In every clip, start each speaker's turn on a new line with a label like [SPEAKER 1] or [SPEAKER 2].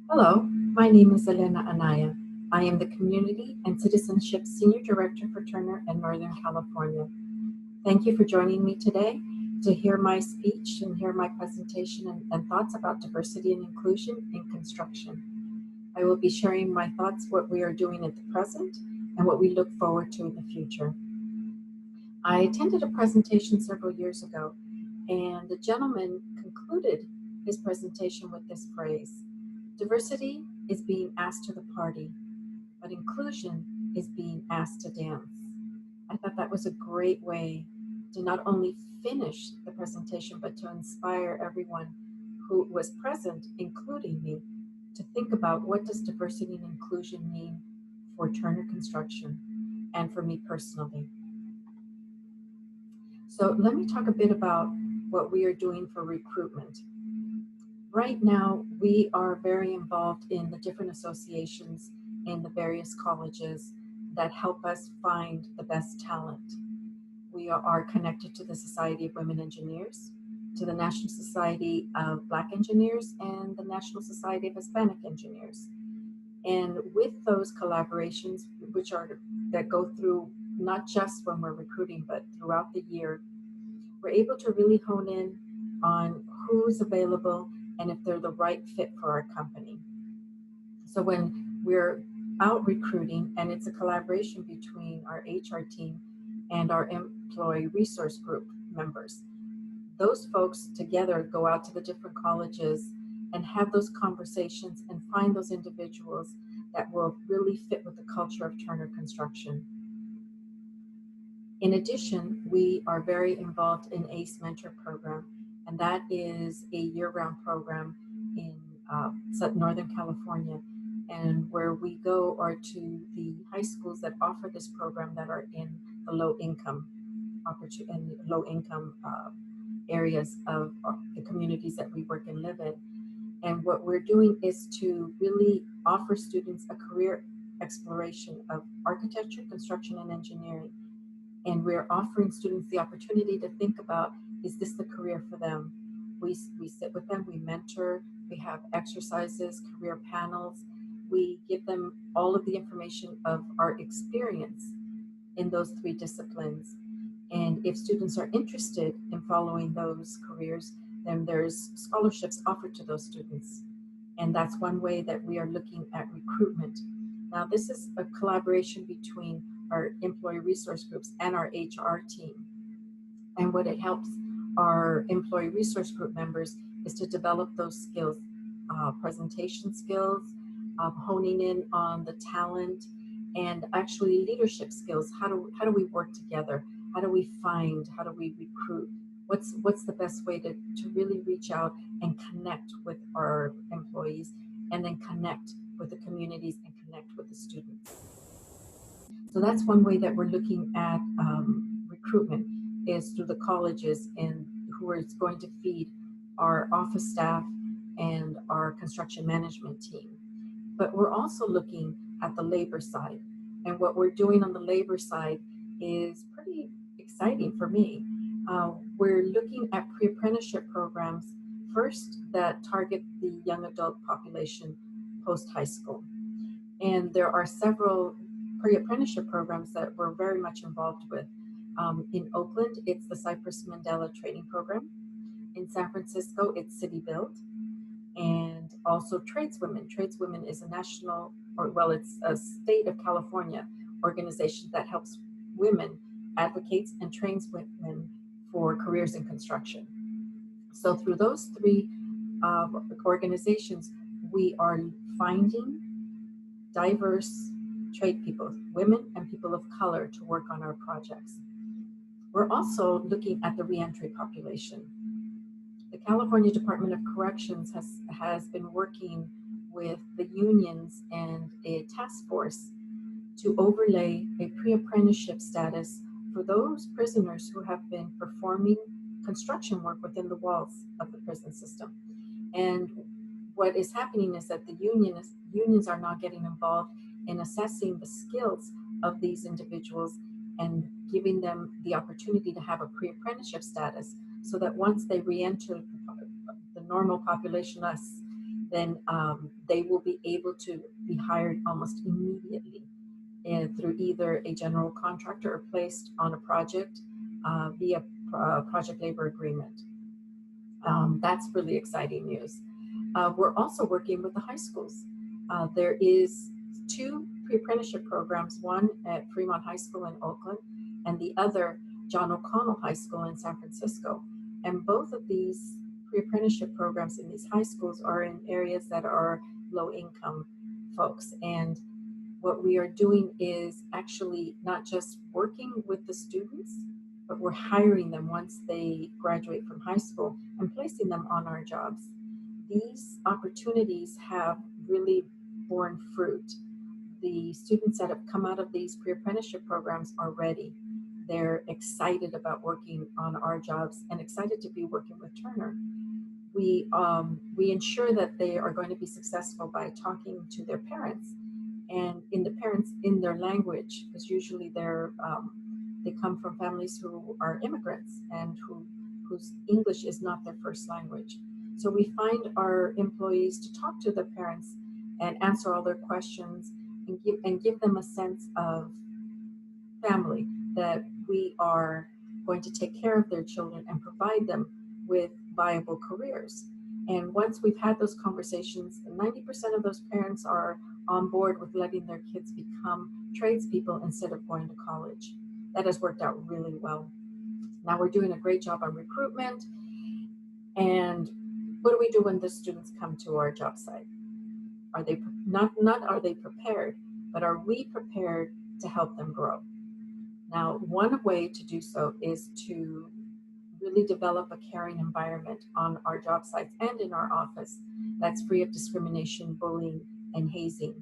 [SPEAKER 1] Hello, my name is Elena Anaya. I am the Community and Citizenship Senior Director for Turner in Northern California. Thank you for joining me today to hear my speech and hear my presentation and thoughts about diversity and inclusion in construction. I will be sharing my thoughts, what we are doing at the present, and what we look forward to in the future. I attended a presentation several years ago, and the gentleman concluded his presentation with this phrase: diversity is being asked to the party, but inclusion is being asked to dance. I thought that was a great way to not only finish the presentation, but to inspire everyone who was present, including me, to think about what does diversity and inclusion mean for Turner Construction and for me personally. So let me talk a bit about what we are doing for recruitment. Right now, we are very involved in the different associations in the various colleges that help us find the best talent. We are connected to the Society of Women Engineers, to the National Society of Black Engineers, and the National Society of Hispanic Engineers. And with those collaborations, which are that go through not just when we're recruiting, but throughout the year, we're able to really hone in on who's available and if they're the right fit for our company. So when we're out recruiting and it's a collaboration between our HR team and our employee resource group members, those folks together go out to the different colleges and have those conversations and find those individuals that will really fit with the culture of Turner Construction. In addition, we are very involved in ACE Mentor Program, and that is a year-round program in Northern California, and where we go are to the high schools that offer this program that are in the low income areas of the communities that we work and live in. And what we're doing is to really offer students a career exploration of architecture, construction, and engineering, and we're offering students the opportunity to think about, is this the career for them? We sit with them, we mentor, we have exercises, career panels, we give them all of the information of our experience in those three disciplines. And if students are interested in following those careers, then there's scholarships offered to those students. And that's one way that we are looking at recruitment. Now, this is a collaboration between our employee resource groups and our HR team. And what it helps our employee resource group members is to develop those skills, presentation skills, honing in on the talent, and actually leadership skills. How do we work together? How do we find? How do we recruit? What's the best way to really reach out and connect with our employees, and then connect with the communities and connect with the students? So that's one way that we're looking at recruitment, is through the colleges and who is going to feed our office staff and our construction management team. But we're also looking at the labor side. And what we're doing on the labor side is pretty exciting for me. We're looking at pre-apprenticeship programs first that target the young adult population post high school. And there are several pre-apprenticeship programs that we're very much involved with. In Oakland, it's the Cypress Mandela Training Program. In San Francisco, it's City Build. And also Tradeswomen. Tradeswomen is a national, or well, it's a state of California organization that helps women, advocates, and trains women for careers in construction. So through those three organizations, we are finding diverse trade people, women and people of color, to work on our projects. We're also looking at the reentry population. The California Department of Corrections has been working with the unions and a task force to overlay a pre-apprenticeship status for those prisoners who have been performing construction work within the walls of the prison system. And what is happening is that the unions are now getting involved in assessing the skills of these individuals and giving them the opportunity to have a pre-apprenticeship status, so that once they re-enter the normal population, us, then they will be able to be hired almost immediately through either a general contractor or placed on a project via project labor agreement. That's really exciting news. We're also working with the high schools. There is two pre-apprenticeship programs, one at Fremont High School in Oakland and the other John O'Connell High School in San Francisco. And both of these pre-apprenticeship programs in these high schools are in areas that are low income folks. And what we are doing is actually not just working with the students, but we're hiring them once they graduate from high school and placing them on our jobs. These opportunities have really borne fruit. The students that have come out of these pre-apprenticeship programs are ready. They're excited about working on our jobs and excited to be working with Turner. We ensure that they are going to be successful by talking to their parents, and in their language, because usually they come from families who are immigrants and whose English is not their first language. So we find our employees to talk to their parents and answer all their questions and give them a sense of family, that we are going to take care of their children and provide them with viable careers. And once we've had those conversations, 90% of those parents are on board with letting their kids become tradespeople instead of going to college. That has worked out really well. Now we're doing a great job on recruitment. And what do we do when the students come to our job site? Are they not are they prepared, but are we prepared to help them grow? Now, one way to do so is to really develop a caring environment on our job sites and in our office that's free of discrimination, bullying, and hazing.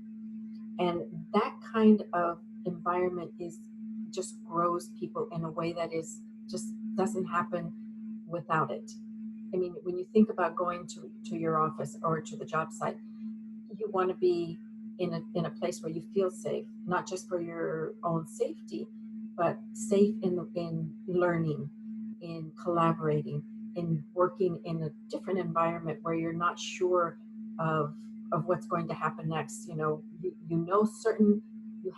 [SPEAKER 1] And that kind of environment just grows people in a way that is just doesn't happen without it. I mean, when you think about going to your office or to the job site, you want to be in a place where you feel safe, not just for your own safety, but safe in learning, in collaborating, in working in a different environment where you're not sure of what's going to happen next. You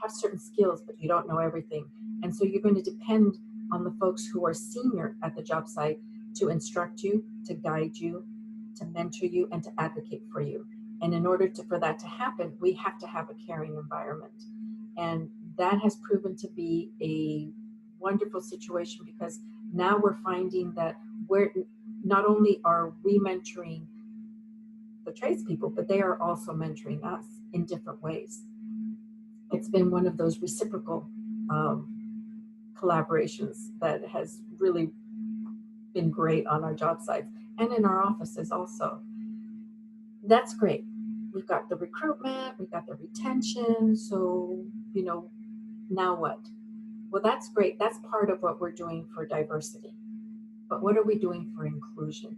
[SPEAKER 1] have certain skills, but you don't know everything. And so you're going to depend on the folks who are senior at the job site to instruct you, to guide you, to mentor you, and to advocate for you. And in order for that to happen, we have to have a caring environment. And that has proven to be a wonderful situation, because now we're finding that we're not only are we mentoring the tradespeople, but they are also mentoring us in different ways. It's been one of those reciprocal collaborations that has really been great on our job sites and in our offices also. That's great. We've got the recruitment, we've got the retention. So, now what? Well, that's great. That's part of what we're doing for diversity. But what are we doing for inclusion?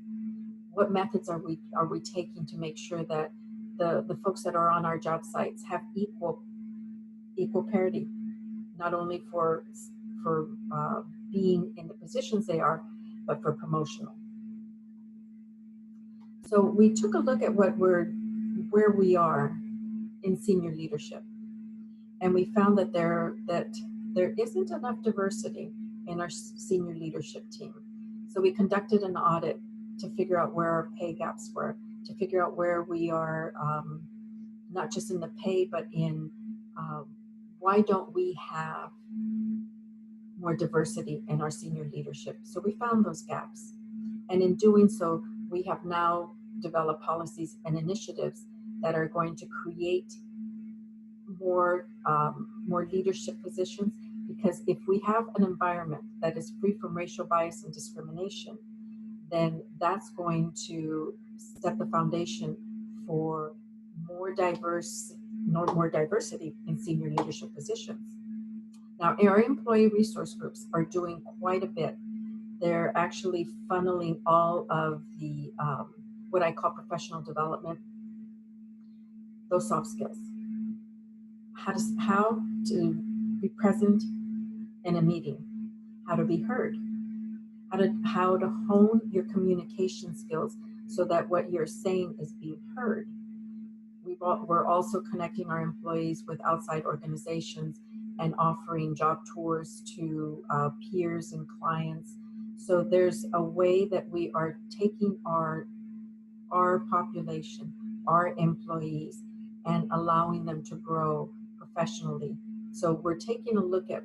[SPEAKER 1] What methods are we taking to make sure that the folks that are on our job sites have equal parity, not only for being in the positions they are, but for promotional. So we took a look at where we are in senior leadership, and we found that there isn't enough diversity in our senior leadership team. So we conducted an audit to figure out where our pay gaps were, to figure out where we are, not just in the pay, but in why don't we have more diversity in our senior leadership? So we found those gaps. And in doing so, we have now developed policies and initiatives that are going to create more leadership positions, because if we have an environment that is free from racial bias and discrimination, then that's going to set the foundation for more diversity in senior leadership positions. Now, our employee resource groups are doing quite a bit. They're actually funneling all of the what I call professional development, those soft skills. How to be present in a meeting, how to be heard, how to hone your communication skills so that what you're saying is being heard, we're also connecting our employees with outside organizations and offering job tours to peers and clients. So there's a way that we are taking our population, our employees, and allowing them to grow professionally. So we're taking a look at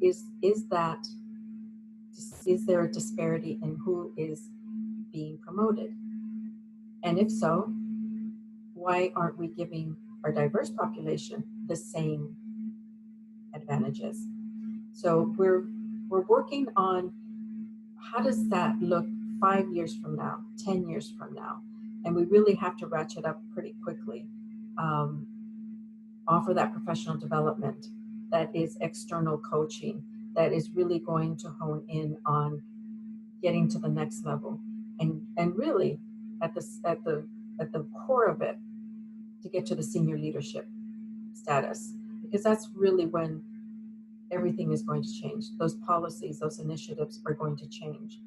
[SPEAKER 1] is that is there a disparity in who is being promoted? And if so, why aren't we giving our diverse population the same advantages? So we're working on how does that look 5 years from now, 10 years from now, and we really have to ratchet up pretty quickly. Um, Offer that professional development that is external coaching that is really going to hone in on getting to the next level, and really at the core of it, to get to the senior leadership status, because that's really when everything is going to change. Those policies, those initiatives are going to change.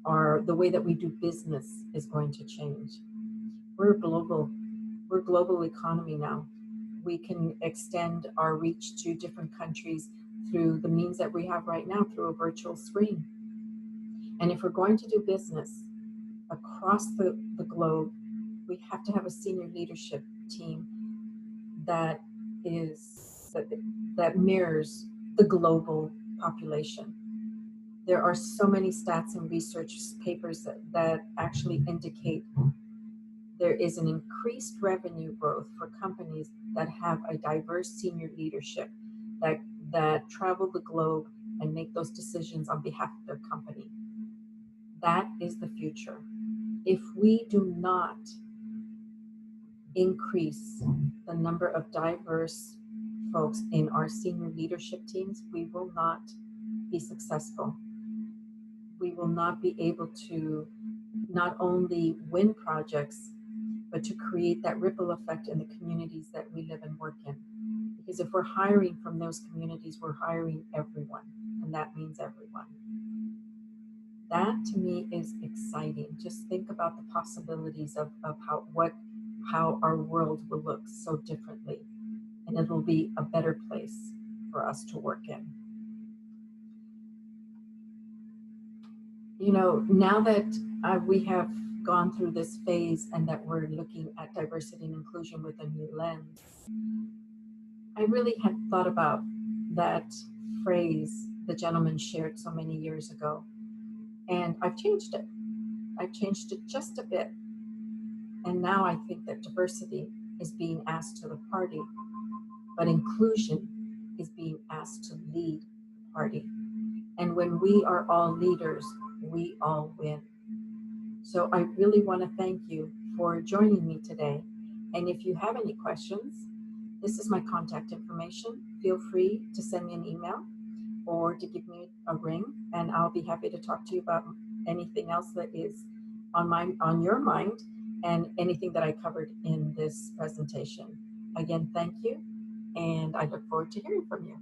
[SPEAKER 1] The way that we do business is going to change. We're a global economy now. We can extend our reach to different countries through the means that we have right now, through a virtual screen. And if we're going to do business across the globe, we have to have a senior leadership team that is that mirrors the global population. There are so many stats and research papers that actually indicate there is an increased revenue growth for companies that have a diverse senior leadership that travel the globe and make those decisions on behalf of their company. That is the future. If we do not increase the number of diverse folks in our senior leadership teams, we will not be successful. We will not be able to not only win projects, but to create that ripple effect in the communities that we live and work in. Because if we're hiring from those communities, we're hiring everyone, and that means everyone. That to me is exciting. Just think about the possibilities of how our world will look so differently, and it'll be a better place for us to work in. You know, now that we have gone through this phase and that we're looking at diversity and inclusion with a new lens, I really had thought about that phrase the gentleman shared so many years ago, and I've changed it. I've changed it just a bit. And now I think that diversity is being asked to the party, but inclusion is being asked to lead the party. And when we are all leaders, we all win. So I really want to thank you for joining me today. And if you have any questions, this is my contact information. Feel free to send me an email or to give me a ring, and I'll be happy to talk to you about anything else that is on your mind and anything that I covered in this presentation. Again, thank you, and I look forward to hearing from you.